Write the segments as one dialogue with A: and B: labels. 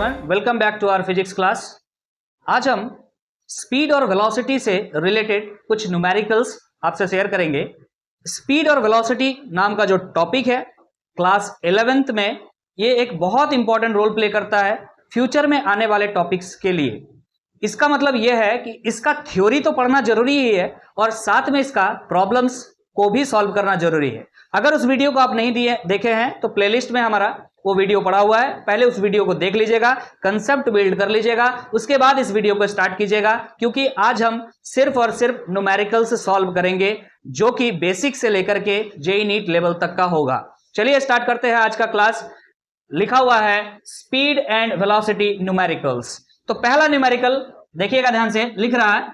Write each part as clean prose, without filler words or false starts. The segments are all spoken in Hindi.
A: Everyone, welcome back to our physics class. आज हम स्पीड और वेलोसिटी से रिलेटेड कुछ न्यूमेरिकल्स आपसे शेयर करेंगे। स्पीड और वेलोसिटी नाम का जो टॉपिक है क्लास 11th में ये एक बहुत इंपॉर्टेंट रोल प्ले करता है फ्यूचर में आने वाले टॉपिक्स के लिए। इसका मतलब यह है कि इसका थ्योरी तो पढ़ना जरूरी ही है और साथ में इसका प्रॉब्लम्स को भी सॉल्व करना जरूरी है। अगर उस वीडियो को आप नहीं देखे हैं तो प्लेलिस्ट में हमारा वो वीडियो पड़ा हुआ है, पहले उस वीडियो को देख लीजिएगा, कंसेप्ट बिल्ड कर लीजिएगा, उसके बाद इस वीडियो को स्टार्ट कीजिएगा, क्योंकि आज हम सिर्फ और सिर्फ न्यूमेरिकल्स सॉल्व करेंगे जो कि बेसिक से लेकर के जेईई नीट लेवल तक का होगा। चलिए स्टार्ट करते हैं आज का क्लास। लिखा हुआ है स्पीड एंड वेलोसिटी न्यूमेरिकल्स। तो पहला न्यूमेरिकल देखिएगा ध्यान से, लिख रहा है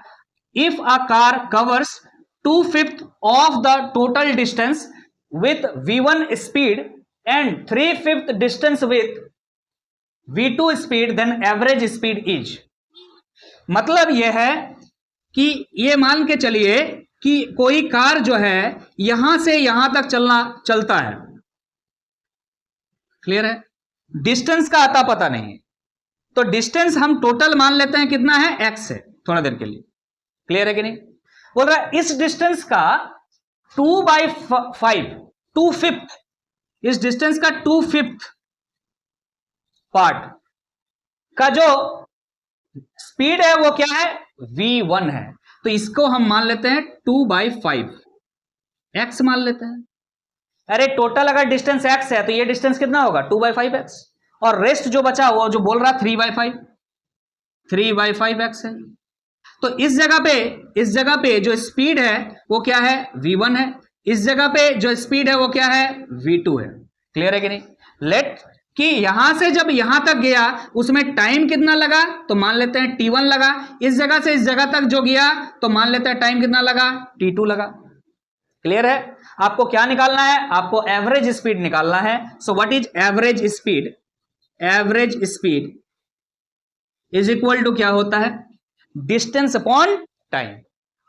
A: if a car covers 2/5 of the total distance with v1 speed and 3/5 distance with v2 speed, then average speed is। मतलब यह है कि ये मान के चलिए कि कोई कार जो है यहां से यहां तक चलता है, क्लियर है, डिस्टेंस का आता पता नहीं है, तो डिस्टेंस हम टोटल मान लेते हैं कितना है, x है, थोड़ा देर के लिए, क्लियर है कि नहीं। बोल रहा है इस डिस्टेंस का 2/5 2/5 इस डिस्टेंस का 2/5 पार्ट का जो स्पीड है वो क्या है, v1 है। तो इसको हम मान लेते हैं 2/5 x मान लेते हैं। अरे टोटल अगर डिस्टेंस x है तो ये डिस्टेंस कितना होगा, 2/5x, और रेस्ट जो बचा हुआ जो बोल रहा 3/5x है। तो इस जगह पे जो स्पीड है वो क्या है, v1 है। इस जगह पे जो स्पीड है वो क्या है, v2 है। क्लियर है कि नहीं। लेट कि यहां से जब यहां तक गया उसमें टाइम कितना लगा, तो मान लेते हैं t1 लगा। इस जगह से इस जगह तक जो गया तो मान लेते हैं टाइम कितना लगा, t2 लगा। क्लियर है। आपको क्या निकालना है, आपको एवरेज स्पीड निकालना है। So what is average speed, average speed is equal to क्या होता है, डिस्टेंस अपॉन टाइम।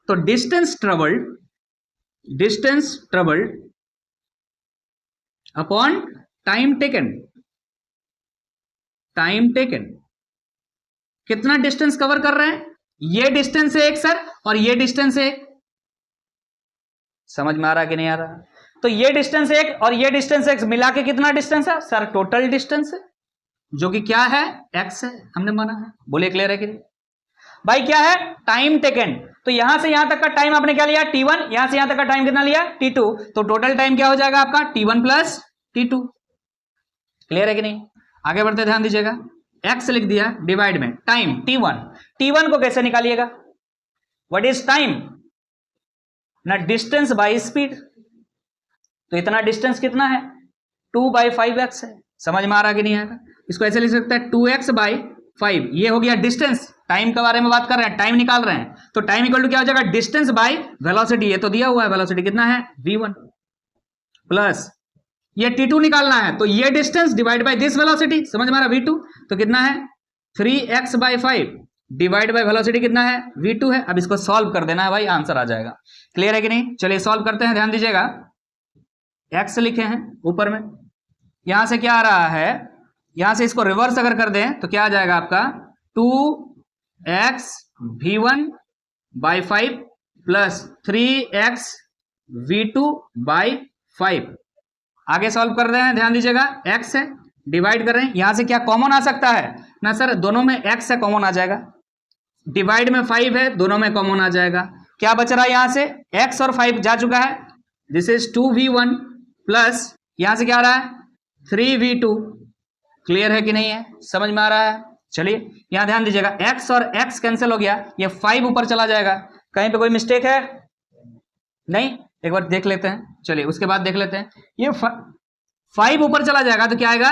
A: तो distance travelled upon time taken. कितना डिस्टेंस कवर कर रहे हैं, ये डिस्टेंस है एक सर, और ये डिस्टेंस है एक। समझ में आ रहा कि नहीं आ रहा। तो ये डिस्टेंस एक और ये डिस्टेंस एक मिला के कितना डिस्टेंस है सर, टोटल डिस्टेंस है, जो कि क्या है, x है, हमने माना है। बोलिए क्लियर है कि नहीं भाई। क्या है, टाइम टेकन। तो यहां से यहां तक का टाइम आपने क्या लिया, t1, यहां से यहां तक का टाइम कितना लिया, t2। तो टोटल टाइम क्या हो जाएगा आपका, t1 प्लस t2। क्लियर है कि नहीं। आगे बढ़ते ध्यान दीजिएगा, x लिख दिया डिवाइड में टाइम t1 को कैसे निकालिएगा, व्हाट इज टाइम ना, डिस्टेंस बाय स्पीड। तो इतना डिस्टेंस कितना है, 2/5x है। समझ में आ रहा कि नहीं आएगा। इसको ऐसे लिख सकते हैं 2x/5, ये हो गया डिस्टेंस। टाइम के बारे में बात कर रहे हैं, टाइम निकाल रहे हैं, तो टाइम इक्वल टू क्या हो जाएगा, डिस्टेंस बाय वेलोसिटी। ये तो दिया हुआ है, वेलोसिटी कितना है, v1, प्लस ये t2 निकालना है, तो ये distance divide by this velocity. समझ में आ रहा, v2, तो कितना है 3x/5 डिवाइड बाय वेलोसिटी कितना है, v2 है। अब इसको सॉल्व कर देना है भाई, आंसर आ जाएगा। क्लियर है कि नहीं। चलिए सॉल्व करते हैं, ध्यान दीजिएगा। x लिखे हैं ऊपर में, यहां से क्या आ रहा है, यहां से इसको रिवर्स अगर कर दें तो क्या आ जाएगा आपका, 2x v1/5 plus 3x v2/5। आगे सॉल्व कर रहे हैं, ध्यान दीजिएगा, x है, डिवाइड कर रहे हैं, यहां से क्या कॉमन आ सकता है ना सर, दोनों में x है, कॉमन आ जाएगा। डिवाइड में 5 है, दोनों में कॉमन आ जाएगा। क्या बच रहा है, यहां से x और 5 जा चुका है, दिस इज 2v1 प्लस यहां से क्या आ रहा है 3v2। क्लियर है कि नहीं है, समझ में आ रहा है। चलिए यहां ध्यान दीजिएगा, x और x कैंसिल हो गया, ये 5 ऊपर चला जाएगा। कहीं पे कोई मिस्टेक है नहीं, एक बार देख लेते हैं। चलिए उसके बाद देख लेते हैं, ये 5 ऊपर चला जाएगा तो क्या आएगा,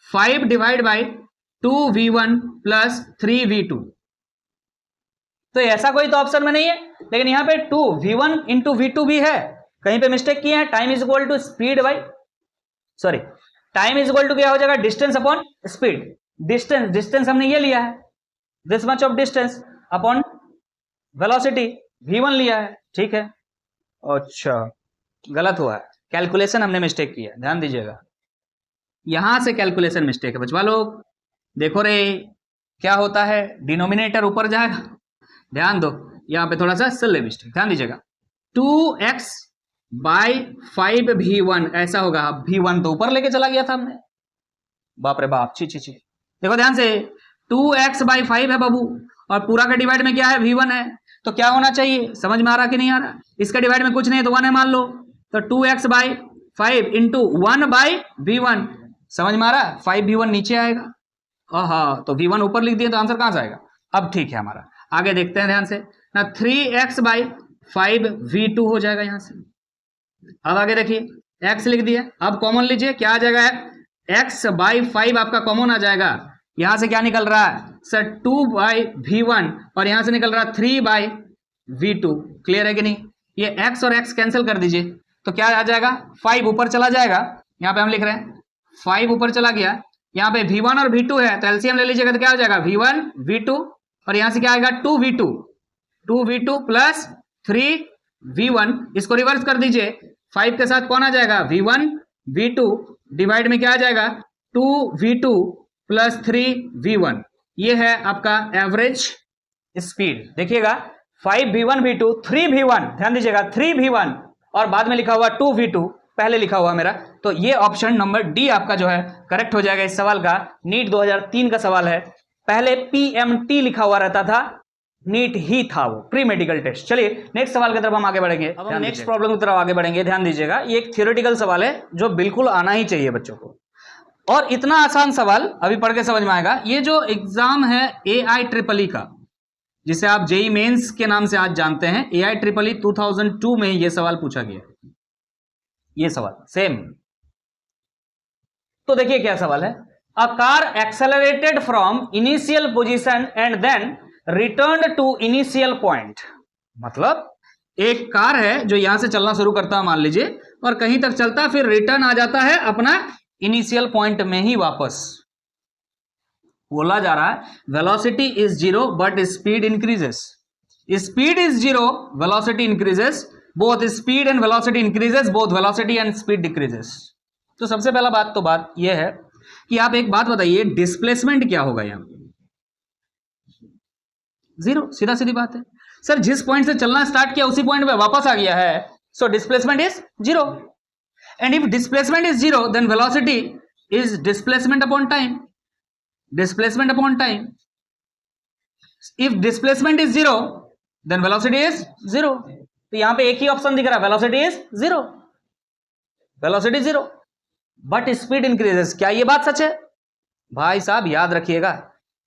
A: 5 divide by 2v1 plus 3v2। तो ऐसा कोई तो ऑप्शन में नहीं है, लेकिन यहां पे 2v1 इंटू v2 भी है। कहीं पे मिस्टेक किए हैं, time is equal to speed by, sorry, time is equal to क्या हो जाएगा, डिस्टेंस अपॉन स्पीड। डिस्टेंस हमने ये लिया है, this much of distance upon velocity v1 लिया है, ठीक है। अच्छा गलत हुआ है, कैलकुलेशन हमने मिस्टेक किया, ध्यान दीजिएगा, यहां से कैलकुलेशन मिस्टेक है बचवा लोग। देखो रे क्या होता है, डिनोमिनेटर ऊपर जाएगा, ध्यान दो यहां पे थोड़ा सा सिल्ली मिस्टेक, ध्यान दीजिएगा। 2x बाई 5v1 ऐसा होगा, v1 तो ऊपर लेके चला गया था हमने, बाप रे बाप, छी छी छी। देखो ध्यान से, 2x बाई 5 है बाबू, और पूरा का डिवाइड में क्या है, v1 है, तो क्या होना चाहिए, समझ में आ रहा कि नहीं आ रहा? इसका डिवाइड में कुछ नहीं है तो 1 है मान लो, तो 2x by 5 into 1 by v1, समझ में आ रहा? 5v1 नीचे आएगा, हाँ तो v1 ऊपर लिख दिए तो आंसर कहां से आएगा? अब ठीक है हमारा, आगे देखते हैं ध्यान से ना, 3x बाई 5v2 हो जाएगा यहां से। अब आगे देखिए, x लिख दिया, अब कॉमन लीजिए, क्या आ जाएगा, x बाई 5 आपका कॉमन आ जाएगा, यहां से क्या निकल रहा है सर, 2 बाई v1, और यहां से निकल रहा है 3 बाई v2, क्लियर है कि नहीं? ये x और x कैंसिल कर दीजिए, तो क्या आ जाएगा, 5 ऊपर चला जाएगा, यहां पे हम लिख रहे हैं 5 ऊपर चला गया, यहाँ पे v1 और v2 है तो एलसीएम ले लीजिएगा तो क्या हो जाएगा, v1 v2, और यहां से क्या आएगा 2v2 प्लस 3v1, इसको रिवर्स कर दीजिए, 5 के साथ कौन आ जाएगा, v1 v2, डिवाइड में क्या आ जाएगा, 2v2 प्लस 3v1, ये है आपका एवरेज स्पीड। देखिएगा 5v1 v2 3v1, ध्यान दीजिएगा 3v1, और बाद में लिखा हुआ 2v2, पहले लिखा हुआ मेरा, तो ये ऑप्शन नंबर डी आपका जो है करेक्ट हो जाएगा इस सवाल का। नीट 2003 का सवाल है, पहले पीएमटी लिखा हुआ रहता था, नीट ही था वो, प्री मेडिकल टेस्ट। चलिए नेक्स्ट सवाल की तरफ हम आगे बढ़ेंगे, अब हम नेक्स्ट प्रॉब्लम की तरफ आगे बढ़ेंगे, ध्यान दीजिएगा, ये एक थियोरेटिकल सवाल है जो बिल्कुल आना ही चाहिए बच्चों को, और इतना आसान सवाल अभी पढ़ के समझ में आएगा। ये जो एग्जाम है AIEEE का, जिसे आप जेई मेंस के नाम से आज जानते हैं, AIEEE 2002 में ये सवाल पूछा गया, ये सवाल सेम। तो देखिए क्या सवाल है, a car accelerated from initial position and then return to initial point, मतलब एक कार है जो यहां से चलना शुरू करता है मान लीजिए, और कहीं तक चलता फिर रिटर्न आ जाता है अपना इनिशियल पॉइंट में ही वापस। बोला जा रहा है velocity is 0 but speed increases, speed is 0 velocity increases, both speed and velocity increases, both velocity and speed decreases. तो सबसे पहला बात यह है कि आप एक बात बताइए, डिस्प्लेसमेंट क्या होगा यहां पे, 0, सीधा सीधी बात है सर, जिस पॉइंट से चलना स्टार्ट किया उसी पॉइंट पे वापस आ गया है, so displacement is 0, and if displacement is 0 then velocity is displacement upon time, displacement upon time, if displacement is 0 then velocity is 0, तो यहां पे एक ही ऑप्शन दिख रहा है, velocity is 0, velocity 0 but speed increases. क्या ये बात सच है? भाई साहब याद रखिएगा,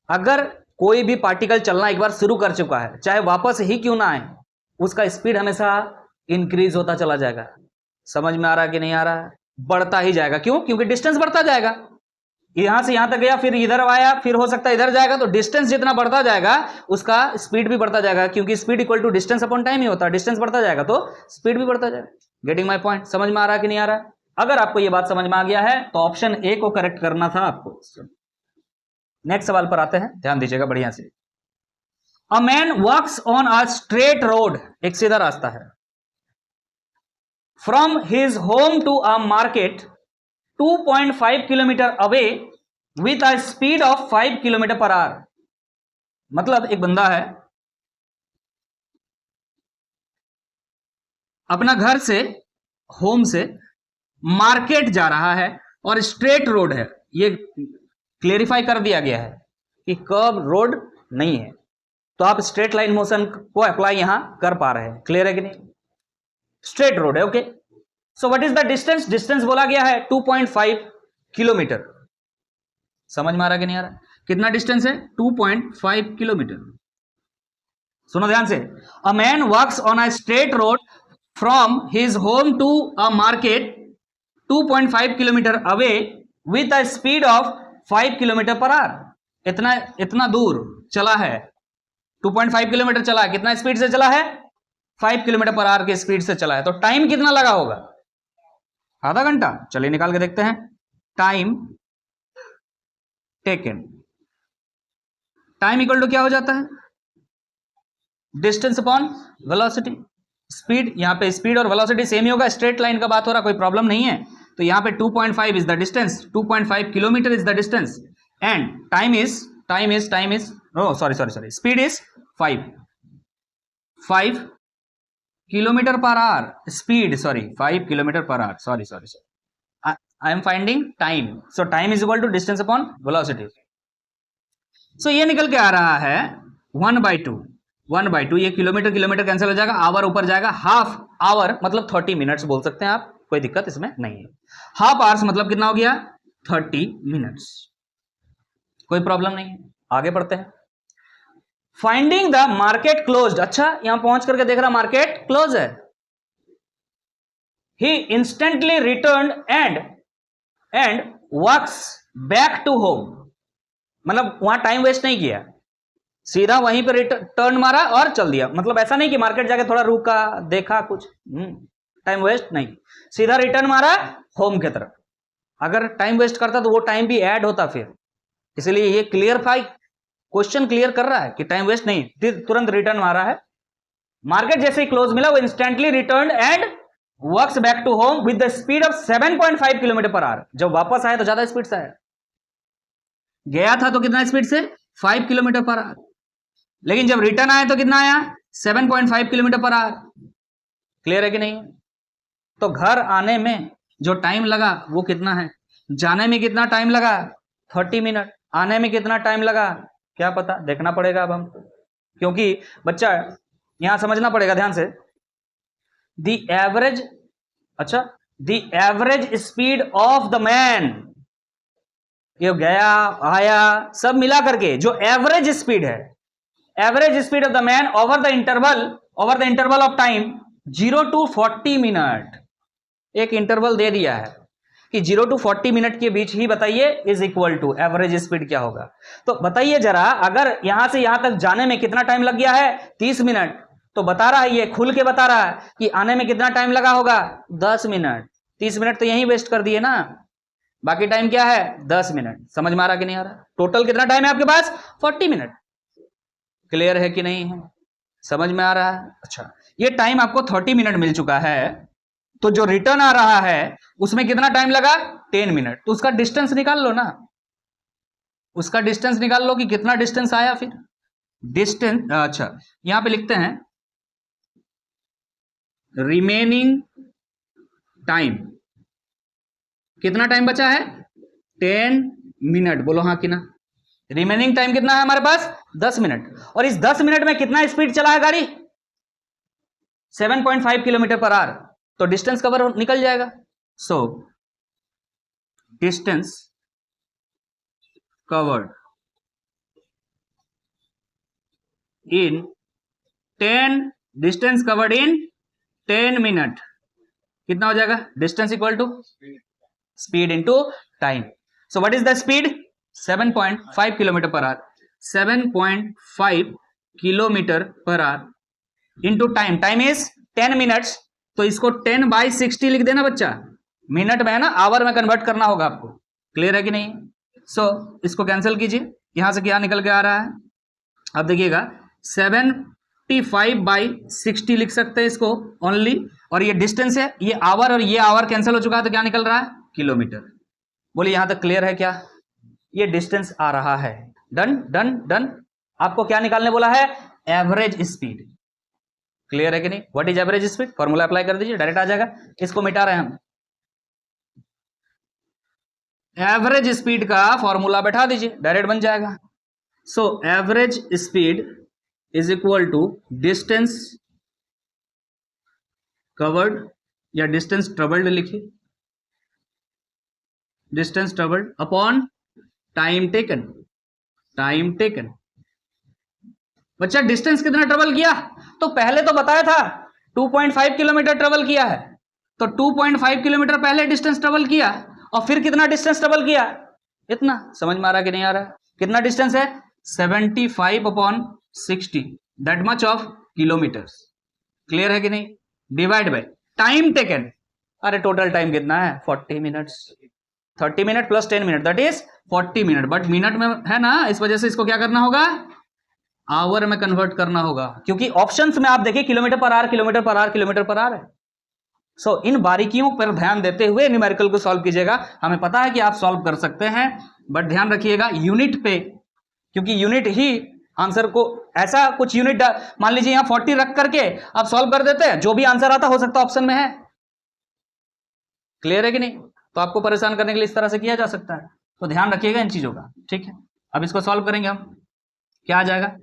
A: अगर कोई भी पार्टिकल चलना एक बार शुरू कर चुका है, चाहे वापस ही क्यों ना आए, उसका स्पीड हमेशा इंक्रीज होता चला जाएगा। समझ में आ रहा है कि नहीं आ रहा है? बढ़ता ही जाएगा, क्यों? क्योंकि डिस्टेंस बढ़ता जाएगा, यहां से यहां तक गया, फिर इधर आया, फिर हो सकता है इधर जाएगा, तो डिस्टेंस जितना बढ़ता जाएगा उसका स्पीड भी बढ़ता जाएगा, क्योंकि speed equal to distance upon time ही होता है, डिस्टेंस बढ़ता जाएगा तो स्पीड भी बढ़ता जाएगा। Getting my point? समझ में आ रहा है कि नहीं आ रहा है? अगर आपको यह बात समझ में आ गया है तो ऑप्शन ए को करेक्ट करना था आपको। नेक्स्ट सवाल पर आते हैं, ध्यान दीजिएगा बढ़िया से। A man walks on a straight road, एक सीधा रास्ता है, from his home to a market 2.5 kilometre away with a speed of 5 kilometre per hour. मतलब एक बंदा है, अपना घर से, होम से मार्केट जा रहा है और स्ट्रेट रोड है, ये क्लेरिफाई कर दिया गया है कि कर्व रोड नहीं है, तो आप स्ट्रेट लाइन मोशन को अप्लाई यहां कर पा रहे हैं। क्लियर है कि नहीं? स्ट्रेट रोड है, okay. So what is the distance? Distance बोला गया है 2.5 किलोमीटर। समझ में आ रहा कि नहीं आ रहा? कितना डिस्टेंस है? 2.5 किलोमीटर। सुनो ध्यान से, a man walks on a straight road from his home to a market 2.5 kilometre away with a speed of 5 kilometre per hour. इतना दूर चला है, 2.5 किलोमीटर चला है, कितना स्पीड से चला है? 5 किलोमीटर पर आवर के स्पीड से चला है। तो टाइम कितना लगा होगा? आधा घंटा। चलिए निकाल के देखते हैं। Time taken, time equal to क्या हो जाता है? Distance upon velocity. स्पीड, यहां पे स्पीड और वेलोसिटी सेम ही होगा, स्ट्रेट लाइन का बात हो रहा, कोई प्रॉब्लम नहीं है। तो यहां पे 2.5 is the distance, 2.5 kilometre is the distance. And time is sorry speed is 5 kilometre per hour speed, 5 kilometre per hour, sorry I am finding time, so time is equal to distance upon velocity. So ये निकल के आ रहा है 1/2, ये किलोमीटर कैंसिल हो जाएगा, आवर ऊपर जाएगा, हाफ आवर मतलब 30 मिनट्स बोल सकते हैं आप, कोई दिक्कत इसमें नहीं है। हाफ आवर्स मतलब कितना हो गया 30 मिनट्स, कोई प्रॉब्लम नहीं है। आगे बढ़ते हैं। फाइंडिंग द मार्केट क्लोज्ड, अच्छा यहां पहुंच करके देख रहा मार्केट क्लोज है। He instantly return and walks back to home, मतलब वहां टाइम वेस्ट नहीं किया, सीधा वहीं पे टर्न मारा और चल दिया। मतलब ऐसा नहीं कि मार्केट जाके थोड़ा रुका देखा कुछ, टाइम वेस्ट नहीं, सीधा रिटर्न मारा होम की तरफ। अगर टाइम वेस्ट करता तो वो टाइम भी ऐड होता फिर, इसलिए ये क्वेश्चन क्लियर कर रहा है कि टाइम वेस्ट नहीं, तुरंत रिटर्न मारा है। मार्केट जैसे ही क्लोज मिला वो instantly return and works back to home with the speed of 7.5 kilometre per hour. जब वापस आया तो ज्यादा स्पीड से आया, गया था तो कितना स्पीड से 5 किलोमीटर पर आवर, लेकिन जब रिटर्न आया तो कितना आया 7.5 किलोमीटर पर आवर। क्लियर है कि नहीं? तो घर आने में जो टाइम लगा वो कितना है, जाने में कितना टाइम लगा 30 मिनट, आने में कितना टाइम लगा क्या पता, देखना पड़ेगा अब हम, क्योंकि बच्चा यहां समझना पड़ेगा ध्यान से। The average speed of the man, ये गया आया सब मिला करके जो एवरेज स्पीड है, average speed of the man over the interval of time 0 to 40 minute, एक इंटरवल दे दिया है कि 0 to 40 मिनट के बीच ही बताइए is equal to average speed क्या होगा। तो बताइए जरा, अगर यहां से यहां तक जाने में कितना टाइम लग गया है 30 मिनट, तो बता रहा है ये खुल के बता रहा है कि आने में कितना टाइम लगा होगा 10 मिनट। 30 मिनट तो यहीं वेस्ट कर दिए ना, बाकी टाइम क्या है 10 मिनट। समझ में आ रहा कि नहीं आ रहा? टोटल कितना टाइम है आपके पास 40 मिनट। क्लियर है कि नहीं है? समझ में आ रहा है? अच्छा, ये टाइम आपको 30 मिनट मिल चुका है, तो जो रिटर्न आ रहा है उसमें कितना टाइम लगा 10 मिनट। तो उसका डिस्टेंस निकाल लो ना, उसका डिस्टेंस निकाल लो कि कितना डिस्टेंस आया। फिर डिस्टेंस, अच्छा यहां पे लिखते हैं रिमेनिंग टाइम, कितना टाइम बचा है 10 मिनट, बोलो हाँ कि ना। रिमेनिंग टाइम कितना है हमारे पास 10 मिनट, और इस 10 मिनट में कितना स्पीड चला है गाड़ी 7.5 किलोमीटर पर आवर, तो डिस्टेंस कवर निकल जाएगा। So distance covered in 10 minute कितना हो जाएगा, distance equal to speed into time. So what is the speed 7.5 kilometre per hour, 7.5 kilometre per hour into time, time is 10 minutes, तो इसको 10/60 लिख देना बच्चा, मिनट में है ना, आवर में कन्वर्ट करना होगा आपको। क्लियर है कि नहीं? सो इसको कैंसिल कीजिए, यहां से क्या निकल के आ रहा है, अब देखिएगा 75/60 लिख सकते हैं इसको ओनली, और ये डिस्टेंस है, ये आवर और ये आवर कैंसिल हो चुका है, तो क्या निकल रहा है किलोमीटर। बोलिए यहां तक क्लियर है क्या? ये डिस्टेंस आ रहा है। Done done done. आपको क्या निकालने बोला है एवरेज स्पीड। क्लियर है कि नहीं? What is average speed, formula apply कर दीजिए, डायरेक्ट आ जाएगा। इसको मिटा रहे हैं हम, एवरेज स्पीड का फॉर्मूला बैठा दीजिए, डायरेक्ट बन जाएगा। So average speed is equal to distance covered या डिस्टेंस ट्रेवल्ड लिखिए, distance travelled upon time taken. Time taken बच्चा डिस्टेंस कितना ट्रेवल किया, तो पहले तो बताया था 2.5 किलोमीटर ट्रेवल किया है, तो 2.5 किलोमीटर पहले डिस्टेंस ट्रेवल किया, और फिर कितना डिस्टेंस ट्रेवल किया इतना। समझ में आ रहा कि नहीं आ रहा? कितना डिस्टेंस है 75/60, that much of kilometres. Clear है कि नहीं? डिवाइड बाय टाइम टेकन, अरे टोटल टाइम कितना है 40 minutes, 30 minute plus 10 minute that is 40 minute, but minute में है ना, इस वजह से इसको क्या करना होगा आवर में कन्वर्ट करना होगा, क्योंकि ऑप्शंस में आप देखिए kilometre per our kilometre per our kilometre per our है। सो इन बारीकियों पर ध्यान देते हुए न्यूमेरिकल को सॉल्व कीजिएगा। हमें पता है कि आप सॉल्व कर सकते हैं, बट ध्यान रखिएगा यूनिट पे, क्योंकि यूनिट ही आंसर को, ऐसा कुछ यूनिट मान लीजिए यहां 40 रख करके आप सॉल्व कर देते हैं, जो भी आंसर आता हो सकता है ऑप्शन में है। क्लियर है कि नहीं? तो आपको परेशान करने के लिए इस तरह से किया जा सकता है, तो ध्यान रखिएगा इन चीजों का, ठीक है। अब इसको सॉल्व करेंगे हम, क्या आ जाएगा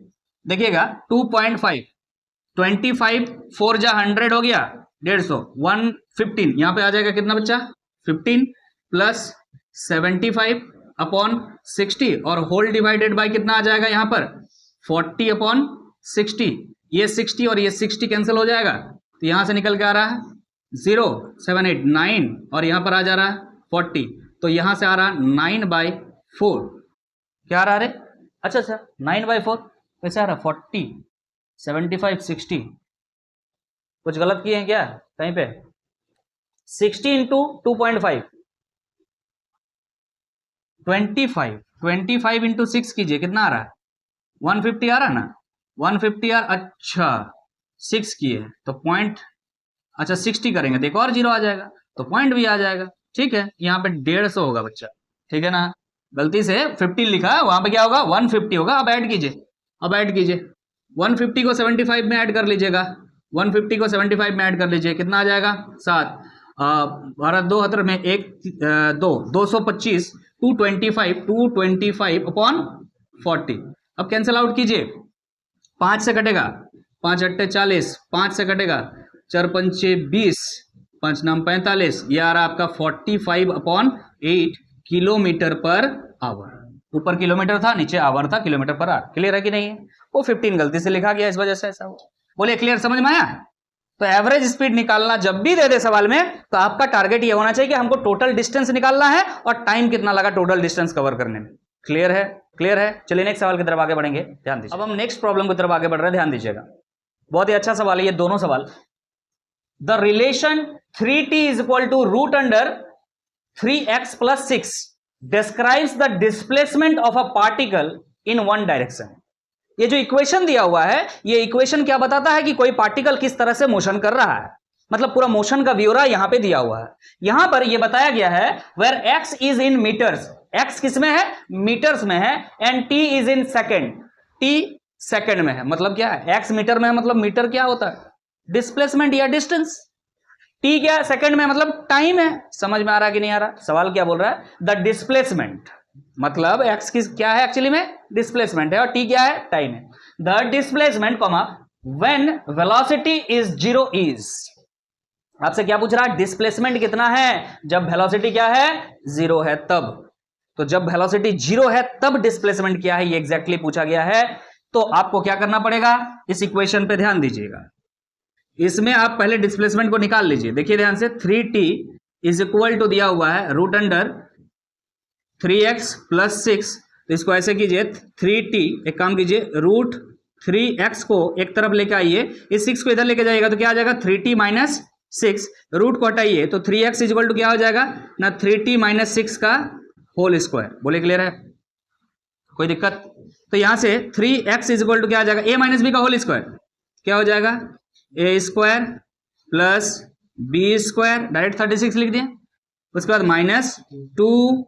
A: देखिएगा 2.5, 25 4 जा 100 हो गया 150, 115 यहां पे आ जाएगा कितना बच्चा 15 प्लस 75 अपॉन 60 और होल डिवाइडेड बाय कितना आ जाएगा यहां पर 40 अपॉन 60, ये 60 और ये 60 कैंसिल हो जाएगा, तो यहां से निकल के आ रहा है 0 7 8 9 और यहां पर आ जा रहा है 40, तो यहां से आ रहा है 9/4, क्या आ रहा है? अच्छा 9/4 कैसे आ रहा? 40 75 60, कुछ गलत किए हैं क्या कहीं पे? 60 इंटू 2.5 25 इंटू 6 कीजिए, कितना आ रहा है 150 आ रहा है ना, 150 आ, अच्छा 6 किए तो पॉइंट, अच्छा 60 करेंगे तो एक और 0 आ जाएगा, तो पॉइंट भी आ जाएगा, ठीक है। यहाँ पे 150 होगा बच्चा, ठीक है ना, गलती से 15 लिखा है, वहां पे क्या होगा 150 होगा। अब ऐड कीजिए, अब ऐड कीजिए 150 को 75 में ऐड कर लीजिएगा, 150 को 75 में ऐड कर लीजिए, कितना आ जाएगा 7 12 2 हतर में 1 2 225 225 अपॉन 40। अब कैंसिल आउट कीजिए, 5 से कटेगा 5 अट्टे 40, 5 से कटेगा 4 पंचे 20, 5 नाम 45, ये आ रहा आपका 45 अपॉन 8 किलोमीटर पर आवर। ऊपर किलोमीटर था, नीचे आवर था, किलोमीटर पर आवर। क्लियर है कि नहीं है? वो 15 गलती से लिखा गया, इस वजह से ऐसा हुआ। बोलिए क्लियर, समझ में आया? तो एवरेज स्पीड निकालना जब भी दे दे सवाल में, तो आपका टारगेट ये होना चाहिए कि हमको टोटल डिस्टेंस निकालना है और टाइम कितना लगा टोटल डिस्टेंस कवर करने में। क्लियर है? क्लियर है। चलिए नेक्स्ट सवाल की तरफ आगे बढ़ेंगे, ध्यान दीजिए। अब हम नेक्स्ट प्रॉब्लम की तरफ आगे बढ़ रहे हैं, ध्यान दीजिएगा। बहुत ही अच्छा सवाल है ये दोनों सवाल। The relation 3t is equal to root under 3x plus 6 describes the displacement of a particle in one direction. ये जो इक्वेशन दिया हुआ है, ये इक्वेशन क्या बताता है कि कोई पार्टिकल किस तरह से मोशन कर रहा है, मतलब पूरा मोशन का ब्यौरा यहां पे दिया हुआ है। यहां पर ये बताया गया है where x is in metres, x किस में है? मीटर्स में है, and t is in second, t second में है। मतलब क्या है? x मीटर में है, मतलब मीटर क्या होता है? डिस्प्लेसमेंट या डिस्टेंस। t क्या है? सेकेंड में, मतलब टाइम है। समझ में आ रहा कि नहीं आ रहा? सवाल क्या बोल रहा है? द डिस्प्लेसमेंट, मतलब x किस क्या है एक्चुअली में? डिस्प्लेसमेंट है, और t क्या है? टाइम है। The displacement comma when velocity is 0 is, आपसे क्या पूछ रहा है? डिस्प्लेसमेंट कितना है जब वेलोसिटी क्या है? 0 है तब। तो जब वेलोसिटी 0 है तब डिस्प्लेसमेंट क्या है, ये एग्जैक्टली पूछा गया है। तो आपको क्या करना पड़ेगा? इस इक्वेशन पे ध्यान दीजिएगा, इसमें आप पहले डिस्प्लेसमेंट को निकाल लीजिए। देखिए ध्यान से, 3t इज इक्वल टू दिया हुआ है रूट अंडर 3x प्लस 6, तो इसको ऐसे कीजिए 3t, एक काम कीजिए रूट 3x को एक तरफ लेके आइए, इस 6 को इधर लेके जाइएगा तो क्या आ जाएगा? 3t माइनस 6, रूट को हटाइए तो 3x इज इक्वल टू क्या हो जाएगा ना? 3t माइनस 6 का होल स्क्वायर। बोले क्लियर है? कोई दिक्कत? तो यहां से 3x इज इक्वल टू क्या आ जाएगा? a माइनस बी का होल स्क्वायर, क्या हो जाएगा? a square plus b square, direct 36 लिख दिए, उसके बाद माइनस 2ab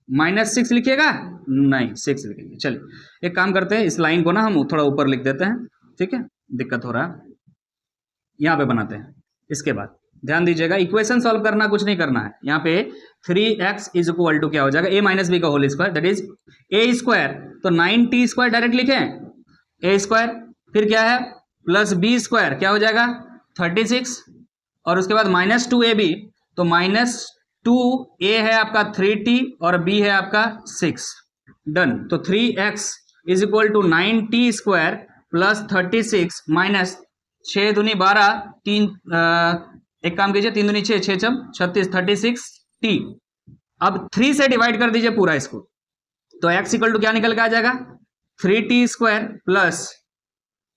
A: माइनस 6 लिखिएगा, नहीं 6 लिखेंगे। चलिए एक काम करते हैं, इस लाइन को ना हम थोड़ा ऊपर लिख देते हैं, ठीक है, दिक्कत हो रहा है, यहां पे बनाते हैं। इसके बाद ध्यान दीजिएगा, इक्वेशन सॉल्व करना कुछ नहीं करना है। यहाँ पे 3x इज इक्वल टू क्या हो जाएगा? a माइनस बी का whole square, that is a square, तो 9t स्क्वायर डायरेक्ट लिखें, a स्क्वायर, फिर क्या है प्लस b स्क्वायर, क्या हो जाएगा 36, और उसके बाद माइनस 2ab, तो माइनस 2a है आपका 3t और b है आपका 6, डन। तो 3x is equal to 9t square plus 36 minus 6 दूनी 12, 3 एक काम कीजिए 3 दूनी 6, 6 चम 36, 36t। अब 3 से डिवाइड कर दीजिए पूरा इसको, तो x इक्वल टू क्या निकल के आ जाएगा? 3t स्क्वायर प्लस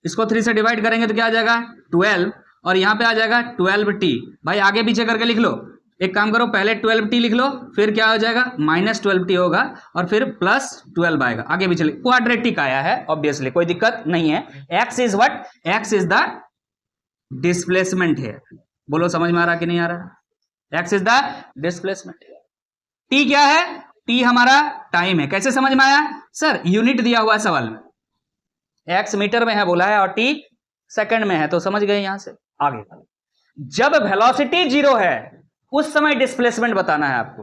A: इसको 3 से डिवाइड करेंगे तो क्या आ जाएगा? 12, और यहाँ पे आ जाएगा 12t। भाई आगे पीछे करके लिख लो, एक काम करो पहले 12t लिख लो, फिर क्या हो जाएगा माइनस 12t होगा, और फिर प्लस 12 आएगा। आगे पीछे क्वाड्रेटिक आया है ऑब्वियसली, कोई दिक्कत नहीं है। x is what? x is the displacement है। बोलो समझ में आ रहा कि नहीं आ रहा? X is the displacement. T क्या है? टी हमारा टाइम है। कैसे समझ में आया सर? यूनिट दिया हुआ है सवाल में, एक्स मीटर में है बोला है और टी सेकंड में है, तो समझ गए। यहां से आगे जब वेलोसिटी जीरो है उस समय डिस्प्लेसमेंट बताना है आपको।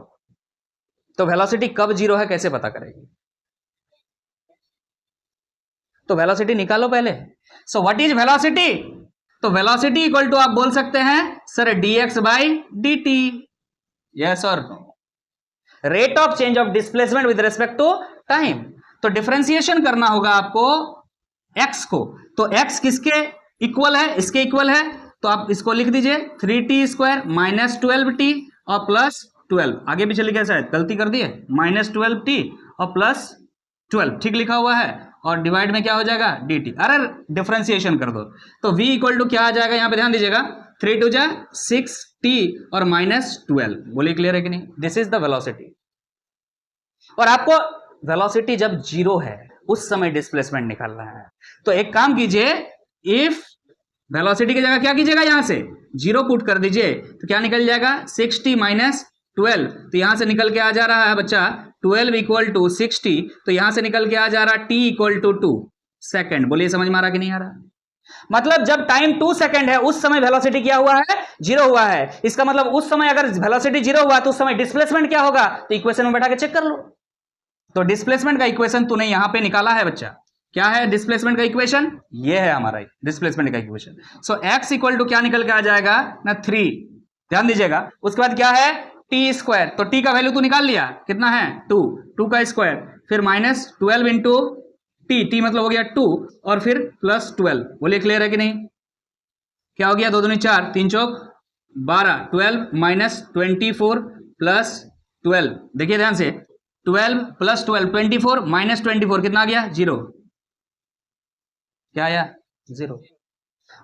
A: तो वेलोसिटी कब जीरो है कैसे पता करेंगे? तो वेलोसिटी निकालो पहले। So what is velocity? तो वेलोसिटी इक्वल टू आप बोल सकते हैं sir dx by dt। Yes और no? Rate of change of displacement with respect to time. तो डिफरेंशिएशन करना होगा आपको x को। तो x किसके इक्वल है? इसके इक्वल है, तो आप इसको लिख दीजिए 3t स्क्वायर माइनस 12t और प्लस 12। आगे पीछे लिखा शायद गलती कर दिए, माइनस 12t और प्लस 12 ठीक लिखा हुआ है, और डिवाइड में क्या हो जाएगा dt। अरे डिफरेंशिएशन कर दो तो v इक्वल टू क्या आ जाएगा? यहां पे ध्यान दीजिएगा, 3 2 जा 6t और माइनस 12। बोलिए क्लियर है कि नहीं? This is the velocity. और आपको वेलोसिटी जब जीरो है उस समय डिस्प्लेसमेंट निकालना है। तो एक काम कीजिए, इफ वेलोसिटी की जगह क्या कीजिएगा, यहां से जीरो पुट कर दीजिए, तो क्या निकल जाएगा 6t माइनस 12। तो यहां से निकल के आ जा रहा है बच्चा 12 इक्वल टू 6t, तो यहां से निकल के आ जा रहा t इक्वल टू 2 सेकेंड। बोलिए समझ में आ रहा कि नहीं आ रहा? मतलब जब टाइम 2 सेकंड है उस समय वेलोसिटी क्या हुआ है? जीरो हुआ है। इसका मतलब उस समय अगर वेलोसिटी जीरो हुआ तो उस समय डिस्प्लेसमेंट क्या होगा? तो इक्वेशन में बैठा के चेक कर लो। तो डिस्प्लेसमेंट का इक्वेशन तूने यहां पे निकाला है बच्चा। क्या है डिस्प्लेसमेंट का इक्वेशन? ये है हमारा डिस्प्लेसमेंट का equation. So x equal to क्या निकल के आ जाएगा ना 3। ध्यान दीजिएगा। उसके बाद क्या है टी स्क्वायर, तो टी का वैल्यू तू निकाल लिया, कितना है 2 का स्क्वायर, फिर माइनस 12 इंटू टी मतलब हो गया 2 और फिर प्लस 12। बोलिए क्लियर है कि नहीं? क्या हो गया 2 दूनी 4 3 चौक 12, 12 माइनस 24 प्लस 12। देखिए ध्यान से, 12 प्लस 12 24 माइनस 24 कितना आ गया? 0। क्या आया? 0।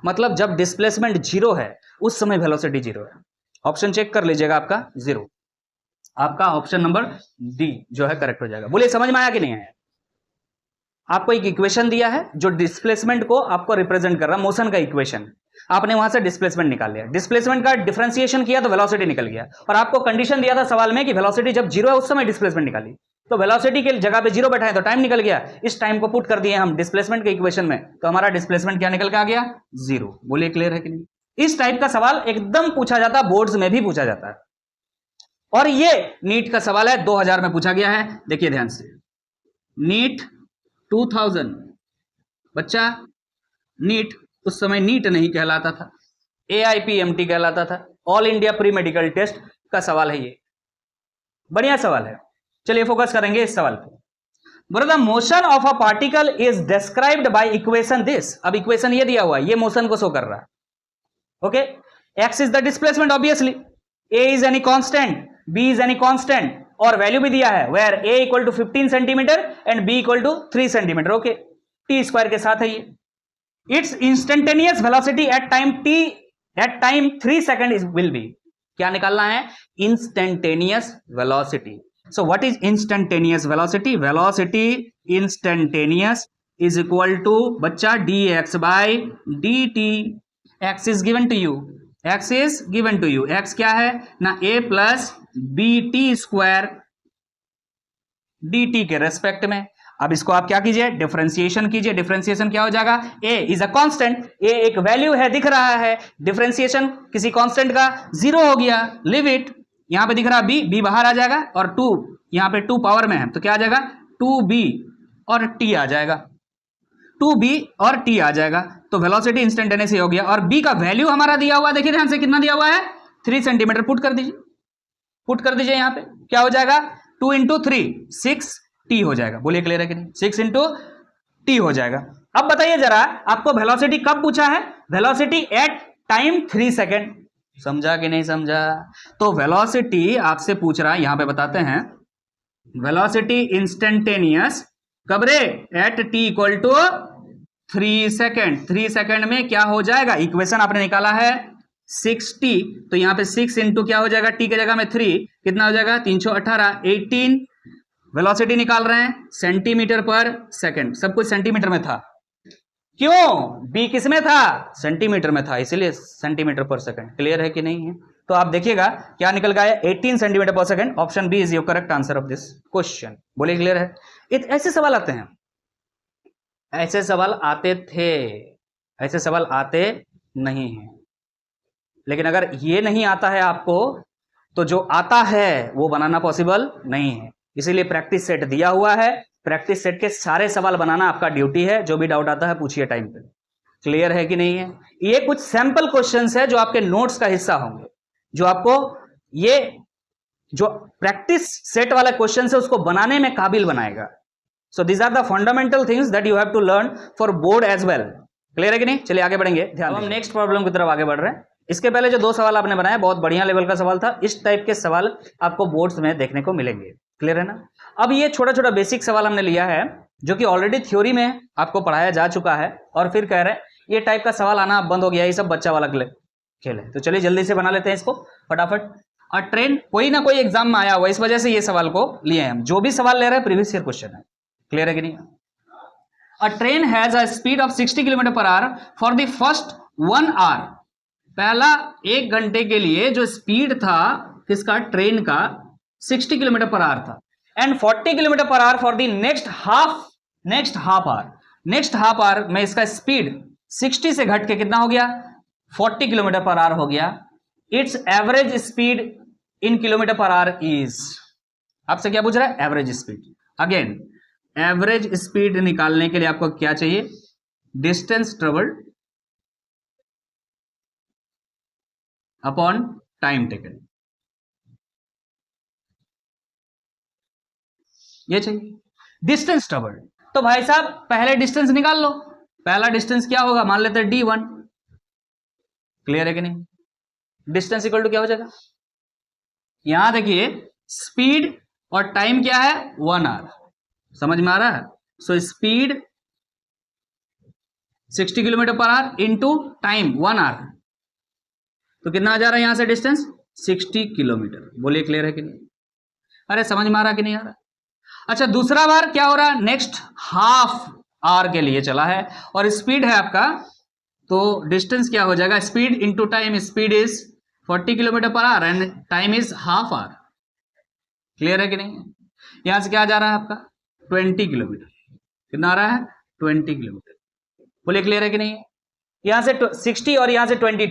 A: मतलब जब डिस्प्लेसमेंट जीरो है उस समय वेलोसिटी जीरो है। ऑप्शन चेक कर लीजिएगा आपका 0। आपका ऑप्शन नंबर डी जो है करेक्ट हो जाएगा। बोलिए समझ में आया कि नहीं आया? आपको एक इक्वेशन दिया है जो डिस्प्लेसमेंट को आपको रिप्रेजेंट कर रहा है, मोशन का इक्वेशन। आपने वहां से डिस्प्लेसमेंट निकाल लिया, डिस्प्लेसमेंट का डिफरेंशिएशन किया तो वेलोसिटी निकल गया, और आपको कंडीशन दिया था सवाल में कि वेलोसिटी जब जीरो है उस समय डिस्प्लेसमेंट निकाली। तो वेलोसिटी के जगह पे जीरो बैठा है तो टाइम निकल गया, इस टाइम को पुट कर दिए हम डिस्प्लेसमेंट के इक्वेशन में, तो हमारा डिस्प्लेसमेंट क्या निकल के आ गया? 0। बोलिए क्लियर है कि नहीं? इस टाइप का सवाल एकदम पूछा जाता है, बोर्ड्स में भी पूछा जाता है, और ये नीट का सवाल है, 2000 में पूछा गया है। देखिए ध्यान से, नीट 2000 बच्चा, नीट उस समय नीट नहीं कहलाता था, AIPMT कहलाता था, All India pre medical test का सवाल है ये। बढ़िया सवाल है, चलिए फोकस करेंगे इस सवाल पे। बोलो the motion of a particle is described by equation this. अब इक्वेशन ये दिया हुआ है, ये मोशन को शो कर रहा है। Okay, X is the displacement obviously, A is any constant, B is any constant, और वैल्यू भी दिया है where A equal to 15 centimetre and B equal to 3 centimetre. Okay, T square के साथ है ये। It's instantaneous velocity at time 3 second will be. क्या निकालना है? Instantaneous velocity. So what is instantaneous velocity? Velocity instantaneous is equal to बच्चा dx by dt। x is given to you, x is given to you, x क्या है ना a plus B T square dt के रेस्पेक्ट में। अब इसको आप क्या कीजिए? डिफरेंशिएशन कीजिए। डिफरेंशिएशन क्या हो जाएगा? a is a constant, a एक वैल्यू है दिख रहा है, डिफरेंशिएशन किसी कांस्टेंट का 0 हो गया, लिव इट। यहां पे दिख रहा b बाहर आ जाएगा, और 2 यहां पे 2 पावर में है तो क्या आ जाएगा 2b और t आ जाएगा, 2b और t आ जाएगा। तो वेलोसिटी इंस्टेंटेनियस हो गया, और b का वैल्यू हमारा दिया हुआ, देखिए ध्यान से कितना दिया हुआ है 3 सेंटीमीटर। पुट कर दीजिए, पुट कर दीजिए, यहां पे क्या हो जाएगा 2 इंटू 3 6t हो जाएगा। बोलिए क्लियर है कि नहीं? 6 इंटू t हो जाएगा। अब बताइए जरा, आपको वेलोसिटी कब पूछा है? Velocity at time 3 second. समझा कि नहीं समझा? तो वेलोसिटी आपसे पूछ रहा है, यहां पे बताते हैं, वेलोसिटी इंस्टेंटेनियस कब रे? At t equal to 3 second. 3 second में क्या हो जाएगा? इक्वेशन आपने निकाला है 6t, तो यहां पे 6 इंटू क्या हो जाएगा t की जगह में 3, कितना हो जाएगा 318 18। वेलोसिटी निकाल रहे हैं सेंटीमीटर पर सेकंड, सब कुछ सेंटीमीटर में था। क्यों? b किस में था? सेंटीमीटर में था, इसीलिए सेंटीमीटर पर सेकंड। क्लियर है कि नहीं है? तो आप देखिएगा क्या निकल गया, 18 centimetre per second. Option B is your correct answer of this question. बोलिए क्लियर है? ऐसे सवाल आते हैं, ऐसे सवाल आते थे, ऐसे सवाल आते नहीं हैं। लेकिन अगर ये नहीं आता है आपको तो जो आता है वो बनाना पॉसिबल नहीं है। इसीलिए प्रैक्टिस सेट दिया हुआ है, प्रैक्टिस सेट के सारे सवाल बनाना आपका ड्यूटी है। जो भी डाउट आता है पूछिए टाइम पे। क्लियर है कि नहीं है? ये कुछ सैंपल क्वेश्चंस है जो आपके नोट्स का हिस्सा होंगे, जो आपको ये जो प्रैक्टिस सेट वाला क्वेश्चन है उसको बनाने में काबिल बनाएगा। So these are the fundamental things that you have to learn for board as well. Clear है कि नहीं? चलिए आगे बढ़ेंगे। ध्यान, हम नेक्स्ट प्रॉब्लम की तरफ आगे बढ़ रहे हैं। इसके पहले जो 2 सवाल आपने बनाया बहुत बढ़िया लेवल का सवाल था। इस टाइप के सवाल आपको बोर्ड्स में देखने को मिलेंगे। क्लियर है ना? अब ये छोटा छोटा बेसिक सवाल हमने लिया है जो कि ऑलरेडी थ्योरी में आपको पढ़ाया जा चुका है, और फिर कह रहे हैं ये टाइप का सवाल आना बंद हो गया, ये सब बच्चा वाला खेल है। तो चलिए जल्दी से बना लेते हैं इसको फटाफट। और ट्रेन कोई ना कोई एग्जाम में आया हुआ, इस वजह से ये सवाल को लिए हैं हम। जो भी सवाल ले रहे हैं प्रीवियस ईयर क्वेश्चन है। क्लियर है कि नहीं? A train has a speed of 60 kilometre per hour for the first 1 hour. पहला 1 घंटे के लिए जो स्पीड था किसका? ट्रेन का 60 किलोमीटर पर आवर था, and 40 kilometre per hour for the next half hour. Next half hour में इसका स्पीड 60 से घट के कितना हो गया? 40 किलोमीटर पर आवर हो गया। It's average speed in kilometre per our is. आपसे क्या पूछ रहा है? Average speed. Again average speed निकालने के लिए आपको क्या चाहिए? Distance travelled upon time taken, ये चाहिए डिस्टेंस ट्रेवल्ड। तो भाई साहब पहले डिस्टेंस निकाल लो। पहला डिस्टेंस क्या होगा? मान लेते हैं d1। क्लियर है कि नहीं? डिस्टेंस इक्वल टू क्या हो जाएगा? यहां देखिए स्पीड और टाइम क्या है? 1 आवर। समझ में आ रहा है? So speed 60 kilometre per hour into time 1 hour, तो कितना आ जा रहा है यहां से डिस्टेंस? 60 किलोमीटर। बोलिए क्लियर है कि नहीं? अरे समझ में आ रहा कि नहीं आ रहा? अच्छा, दूसरा बार क्या हो रहा है? नेक्स्ट हाफ आवर के लिए चला है और स्पीड है आपका, तो डिस्टेंस क्या हो जाएगा? Speed into time. Speed is 40 kilometre per our and time is half hour. Clear है कि नहीं? यहां से क्या जा रहा है आपका? 20 किलोमीटर। कितना आ रहा है? 20 किलोमीटर। बोलिए क्लियर है कि नहीं? यहां से 60 और यहां से 20,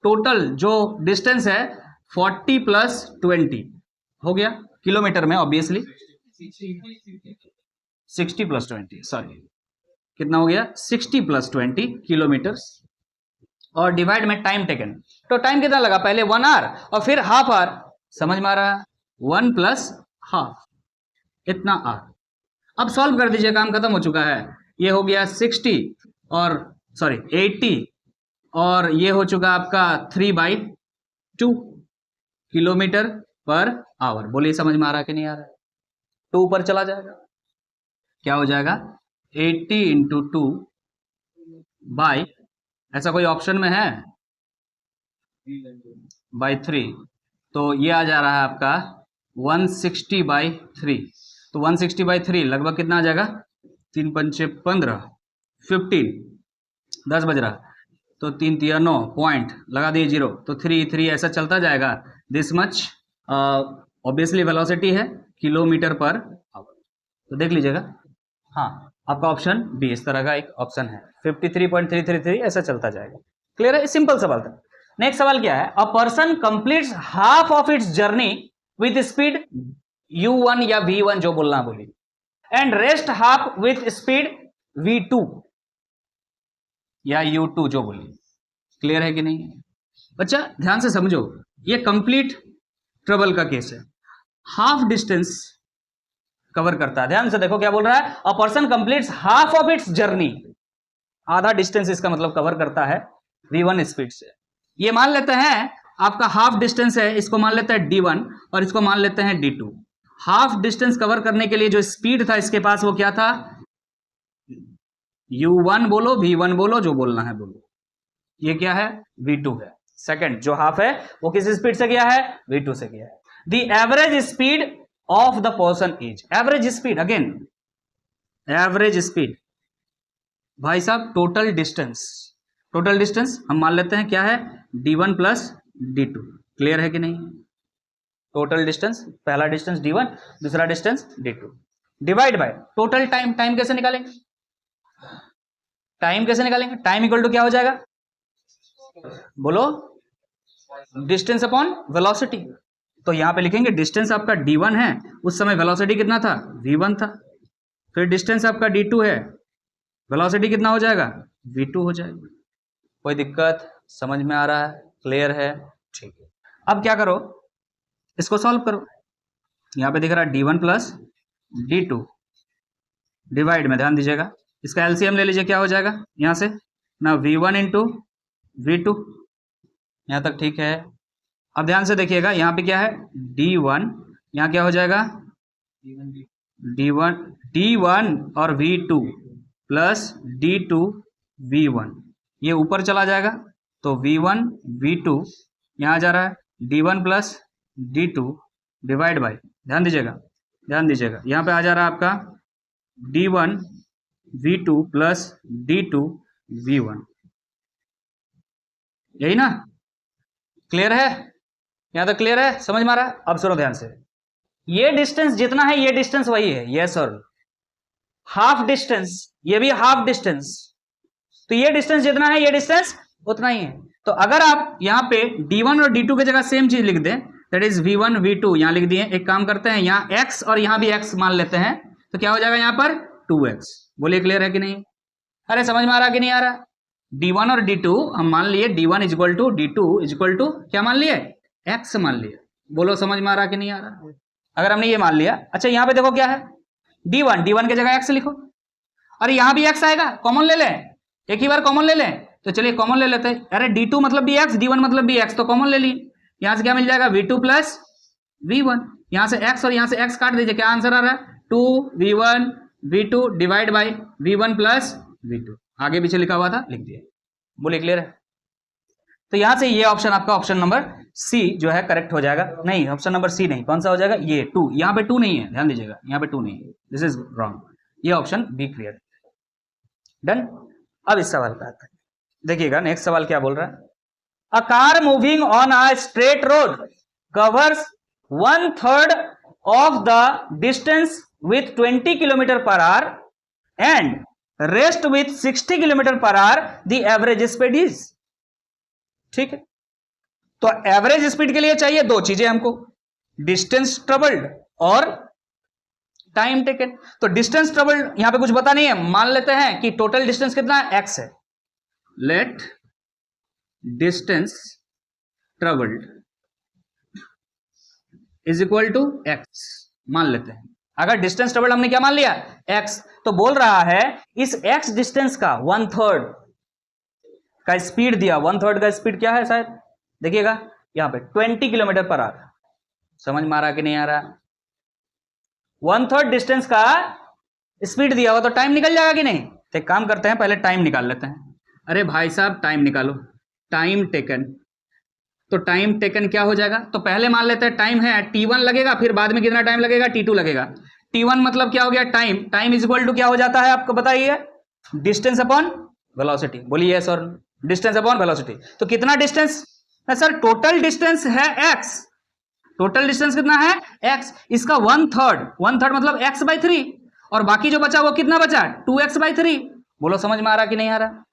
A: टोटल जो डिस्टेंस है 40 प्लस 20 हो गया किलोमीटर में। ऑब्वियसली 60 प्लस 20, सॉरी कितना हो गया? 60 प्लस 20 किलोमीटर, और डिवाइड में टाइम टेकन। तो टाइम कितना लगा? पहले 1 आवर और फिर हाफ आवर। समझ में आ रहा है? 1 प्लस हाफ, इतना आवर। अब सॉल्व कर दीजिए, काम खत्म हो चुका है। ये हो गया 60 और सॉरी 80, और ये हो चुका आपका 3/2 किलोमीटर पर आवर। बोलिए समझ में आ रहा है कि नहीं आ रहा है? 2 ऊपर चला जाएगा, क्या हो जाएगा? 80 इंटू 2 बाई, ऐसा कोई ऑप्शन में है? बाई 3, तो ये आ जा रहा है आपका 160/3। तो 160/3 लगभग कितना आ जाएगा? 3 पंचे 15, 15, 10 बज रहा, तो 3 तिया 9 पॉइंट लगा दिए 0, तो 3 ऐसा चलता जाएगा। दिस मच ऑब्वियसली वेलोसिटी है किलोमीटर पर आवर। तो देख लीजिएगा, हाँ आपका ऑप्शन बी इस तरह का एक ऑप्शन है, 53.333 ऐसा चलता जाएगा। क्लियर है? सिंपल सवाल था। नेक्स्ट सवाल क्या है? A person completes half of its journey with speed u1 या v1 जो बोलना बोलिए, and rest half with speed v2 या u2 जो बोलिए। क्लियर है कि नहीं? बच्चा ध्यान से समझो, ये कंप्लीट ट्रेवल का केस है, हाफ डिस्टेंस कवर करता है। ध्यान से देखो क्या बोल रहा है? A person completes half of its journey, आधा डिस्टेंस इसका मतलब कवर करता है v1 स्पीड से। ये मान लेते हैं आपका हाफ डिस्टेंस है, इसको मान लेते हैं d1 और इसको मान लेते हैं d2। हाफ डिस्टेंस कवर करने के लिए जो स्पीड था इसके पास वो क्या था? u1 बोलो, v1 बोलो, जो बोलना है बोलो। ये क्या है? v2 है। सेकंड जो हाफ है वो किस स्पीड से गया है? v2 से गया है। The average speed of the person is, average speed, again average speed भाई साहब टोटल डिस्टेंस हम मान लेते हैं क्या है? d1 plus d2। क्लियर है कि नहीं? टोटल डिस्टेंस, पहला डिस्टेंस d1, दूसरा distance d2, divide by total time. Time कैसे निकालेंगे? टाइम इक्वल टू क्या हो जाएगा? बोलो, डिस्टेंस अपॉन वेलोसिटी। तो यहां पे लिखेंगे डिस्टेंस आपका d1 है, उस समय वेलोसिटी कितना था? v1 था। फिर डिस्टेंस आपका d2 है, वेलोसिटी कितना हो जाएगा? v2 हो जाएगा। कोई दिक्कत? समझ में आ रहा है? क्लियर है? ठीक है। अब क्या करो, इसको सॉल्व करो। यहां पे दिख रहा है d1 प्लस d2 डिवाइड में, ध्यान दीजिएगा, इसका एलसीएम ले लीजिए, क्या हो जाएगा यहां से ना, v1 इंटू v2। यहां तक ठीक है? अब ध्यान से देखिएगा, यहां पे क्या है d1, यहां क्या हो जाएगा d1 और v2 प्लस d2 v1, ये ऊपर चला जाएगा तो v1 v2 यहां जा रहा है d1 plus d2 divide by, ध्यान दीजिएगा यहां पे आ जा रहा है आपका d1 v2 plus d2 v1, यही ना? क्लियर है? यहां तक क्लियर है? समझ में आ रहा है? अब सुनो ध्यान से, ये डिस्टेंस जितना है ये डिस्टेंस वही है, यस और हाफ डिस्टेंस, ये भी हाफ डिस्टेंस, तो ये डिस्टेंस जितना है ये डिस्टेंस उतना ही है। तो अगर आप यहां पे d1 और d2 की जगह सेम चीज लिख दें, दैट इज v1 v2 यहां लिख दिए। एक काम करते हैं, यहां x और यहां भी x मान लेते हैं, तो क्या हो जाएगा यहां पर 2x। बोलिए क्लियर है कि नहीं? अरे समझ में आ रहा कि नहीं आ रहा? d1 और d2 हम मान लिए, d1 equal to d2 equal to क्या मान लिए? x मान लिए। बोलो समझ में आ रहा कि नहीं आ रहा? अगर हमने ये मान लिया, अच्छा यहां पे देखो क्या है, d1 की जगह x लिखो, अरे यहां भी x आएगा, कॉमन ले लें, एक ही बार कॉमन ले लें, तो चलिए कॉमन ले लेते हैं। अरे d2 मतलब भी x, d1 मतलब भी x, तो कॉमन ले लिए। यहां से क्या मिल जाएगा? v2 प्लस v1, यहां से x और यहां से x काट दीजिए, क्या आंसर आ रहा है? 2v1 v2 divide by v1 plus v2, आगे पीछे लिखा हुआ था लिख दिया। बोलिए क्लियर है? तो यहां से ये ऑप्शन आपका ऑप्शन नंबर सी जो है करेक्ट हो जाएगा। नहीं, ऑप्शन नंबर सी नहीं, कौन सा हो जाएगा? ये 2, यहां पे 2 नहीं है, ध्यान दीजिएगा, यहां पे 2 नहीं है, दिस इज रॉन्ग, ये ऑप्शन बी क्लियर। डन। अब इस सवाल पे आता है, देखिएगा नेक्स्ट सवाल क्या बोल रहा है। A car moving on a straight road covers 1/3 of the distance with 20 km per hour and rest with 60 km per hour, the average speed is। ठीक है, तो एवरेज स्पीड के लिए चाहिए दो चीजें हमको, डिस्टेंस ट्रेवल्ड और टाइम टेकन। तो डिस्टेंस ट्रेवल्ड यहां पे कुछ पता नहीं है, मान लेते हैं कि टोटल डिस्टेंस कितना है? x है। Let distance travelled is equal to x मान लेते हैं। अगर डिस्टेंस ट्रेवल्ड हमने क्या मान लिया? x, तो बोल रहा है इस x डिस्टेंस का 1/3 का स्पीड दिया। 1/3 का स्पीड क्या है शायद, देखिएगा यहां पे 20 किलोमीटर पर आवर। समझ में आ रहा कि नहीं आ रहा? 1/3 डिस्टेंस का स्पीड दिया हुआ, तो टाइम निकल जाएगा कि नहीं? तो एक काम करते हैं, पहले टाइम निकाल लेते हैं। अरे भाई साहब टाइम निकालो, टाइम टेकन, तो टाइम टेकन क्या हो जाएगा? तो पहले मान लेते हैं टाइम है t1 लगेगा, फिर बाद में कितना टाइम लगेगा? t2 लगेगा। t1 मतलब क्या हो गया? Time. Time is equal to क्या हो जाता है आपको बताइए? Distance upon velocity. बोलिए यस और डिस्टेंस अपॉन वेलोसिटी। तो कितना डिस्टेंस है सर? टोटल डिस्टेंस है x, टोटल डिस्टेंस कितना है? x, इसका 1/3 मतलब x/3, और बाकी जो बचा वो कितना बचा? 2x/3। बोलो समझ में आ रहा कि नहीं आ रहा?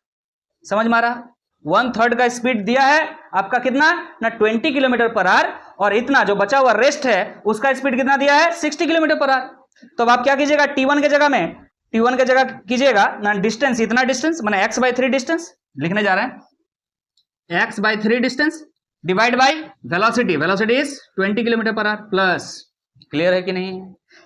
A: समझ में आ रहा? 1/3 का स्पीड दिया है आपका कितना ना 20 किलोमीटर पर आवर, और इतना जो बचा हुआ रेस्ट है उसका स्पीड कितना दिया है? 60 किलोमीटर पर आवर। तो अब आप क्या कीजिएगा? t1 के जगह में t1 के जगह कीजिएगा ना डिस्टेंस, इतना डिस्टेंस माने x/3 डिस्टेंस लिखने जा रहे हैं, x/3 distance divide by velocity, velocity is 20 kilometre per our plus, clear है कि नहीं?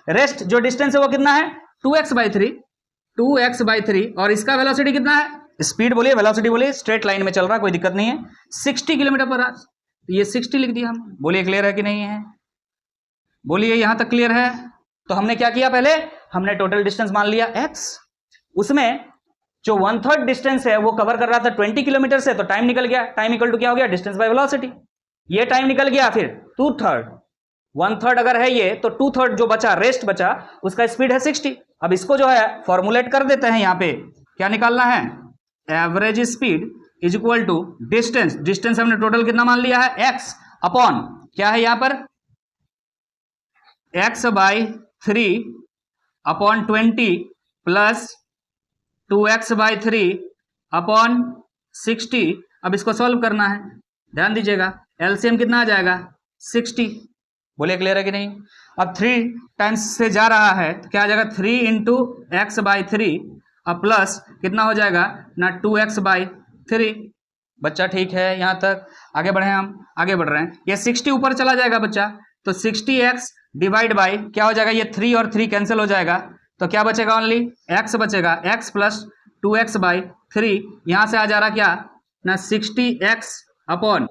A: रेस्ट जो डिस्टेंस है वो कितना है? 2x/3, और इसका वेलोसिटी कितना है? स्पीड बोलिए, वेलोसिटी बोलिए, स्ट्रेट लाइन में चल रहा है, कोई दिक्कत नहीं है, 60 किलोमीटर पर आवर, तो ये 60 लिख दिया हम। बोलिए क्लियर है कि नहीं है? बोलिए यहां तक क्लियर है? तो हमने क्या किया? पहले हमने टोटल डिस्टेंस मान लिया x, उसमें जो 1/3 डिस्टेंस है वो कवर कर रहा था 20 किलोमीटर से, तो टाइम निकल गया। टाइम इक्वल टू क्या हो गया? Distance by velocity. ये टाइम निकल गया, फिर 2/3, 1/3 अगर है ये, तो 2/3 जो बचा, रेस्ट बचा, उसका स्पीड है 60। अब इसको जो है फॉर्मुलेट कर देते हैं, यहां पे क्या निकालना है? Average speed is equal to distance, distance हमने टोटल कितना मान लिया है? x, अपॉन क्या है यहां पर x/3 upon 20 plus 2x/3 upon 60। अब इसको सॉल्व करना है, ध्यान दीजिएगा एलसीएम कितना आ जाएगा 60। बोलिए क्लियर है कि नहीं। अब 3 टाइम्स से जा रहा है तो क्या आ जाएगा 3 इंटू x/3 अब प्लस कितना हो जाएगा ना 2x/3। बच्चा ठीक है यहां तक, आगे बढ़े, हम आगे बढ़ रहे हैं। ये 60 ऊपर चला जाएगा बच्चा, तो 60x डिवाइड बाई क्या हो जाएगा, ये 3 और 3 कैंसिल हो जाएगा, तो क्या बचेगा ओनली x बचेगा, x प्लस 2x/3। यहां से आ जा रहा क्या ना 60x अपॉन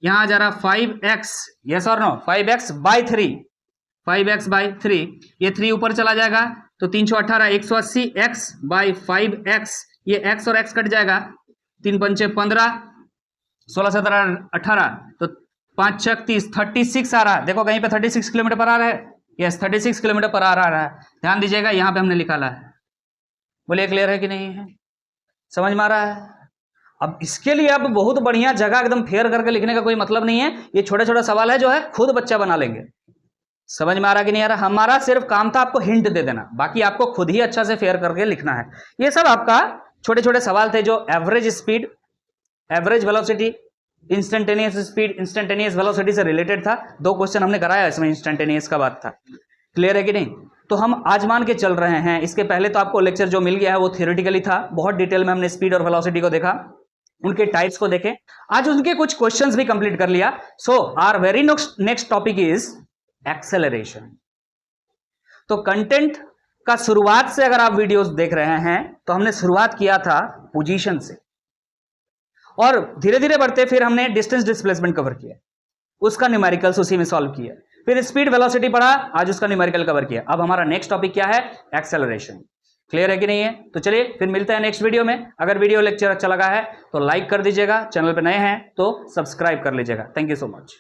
A: यहां आ जा रहा 5x, यस और नो 5x/3, 5x/3। ये 3 ऊपर चला जाएगा तो 318 180 x/5x, ये x और x कट जाएगा, 3 पंचे 15 16 17 18, तो 5 6 30 36 आ रहा है। देखो कहीं पे 36 किलोमीटर पर आ रहा है, यस 36 किलोमीटर पर आ रहा है। ध्यान दीजिएगा यहां पे हमने निकाला है। बोलिए क्लियर है कि नहीं है, समझ में आ रहा है। अब इसके लिए अब बहुत बढ़िया जगह एकदम फेयर करके लिखने का कोई मतलब नहीं है, ये छोटा छोटा सवाल है जो है खुद बच्चा बना लेंगे। समझ में आ रहा कि नहीं आ रहा। हमारा सिर्फ काम था आपको हिंट दे देना, बाकी आपको खुद ही अच्छा से फेयर करके लिखना है। ये सब आपका छोटे छोटे सवाल थे जो average speed, average velocity, instantaneous speed, instantaneous velocity से रिलेटेड था। 2 क्वेश्चन हमने कराया इसमें, इंस्टेंटेनियस का बात था। क्लियर है कि नहीं। तो हम आज मान के चल रहे हैं, इसके पहले तो आपको लेक्चर जो मिल गया है वो थियोरेटिकली था, बहुत डिटेल में हमने स्पीड और वेलोसिटी को देखा, उनके टाइप्स को देखे, आज उनके कुछ क्वेश्चंस भी कंप्लीट कर लिया। So our very next topic is acceleration. तो कंटेंट का शुरुआत से अगर आप वीडियोस देख रहे हैं तो हमने शुरुआत किया था पोजीशन से, और धीरे धीरे बढ़ते फिर हमने डिस्टेंस डिस्प्लेसमेंट कवर किया, उसका न्यूमेरिकल्स उसी में सॉल्व किया, फिर स्पीड वेलोसिटी पढ़ा, आज उसका न्यूमेरिकल कवर किया। अब हमारा नेक्स्ट टॉपिक क्या है, एक्सेलरेशन। क्लियर है कि नहीं है। तो चलिए फिर मिलते हैं नेक्स्ट वीडियो में। अगर वीडियो लेक्चर अच्छा लगा है तो लाइक कर दीजिएगा, चैनल पे नए हैं तो सब्सक्राइब कर लीजिएगा। Thank you so much.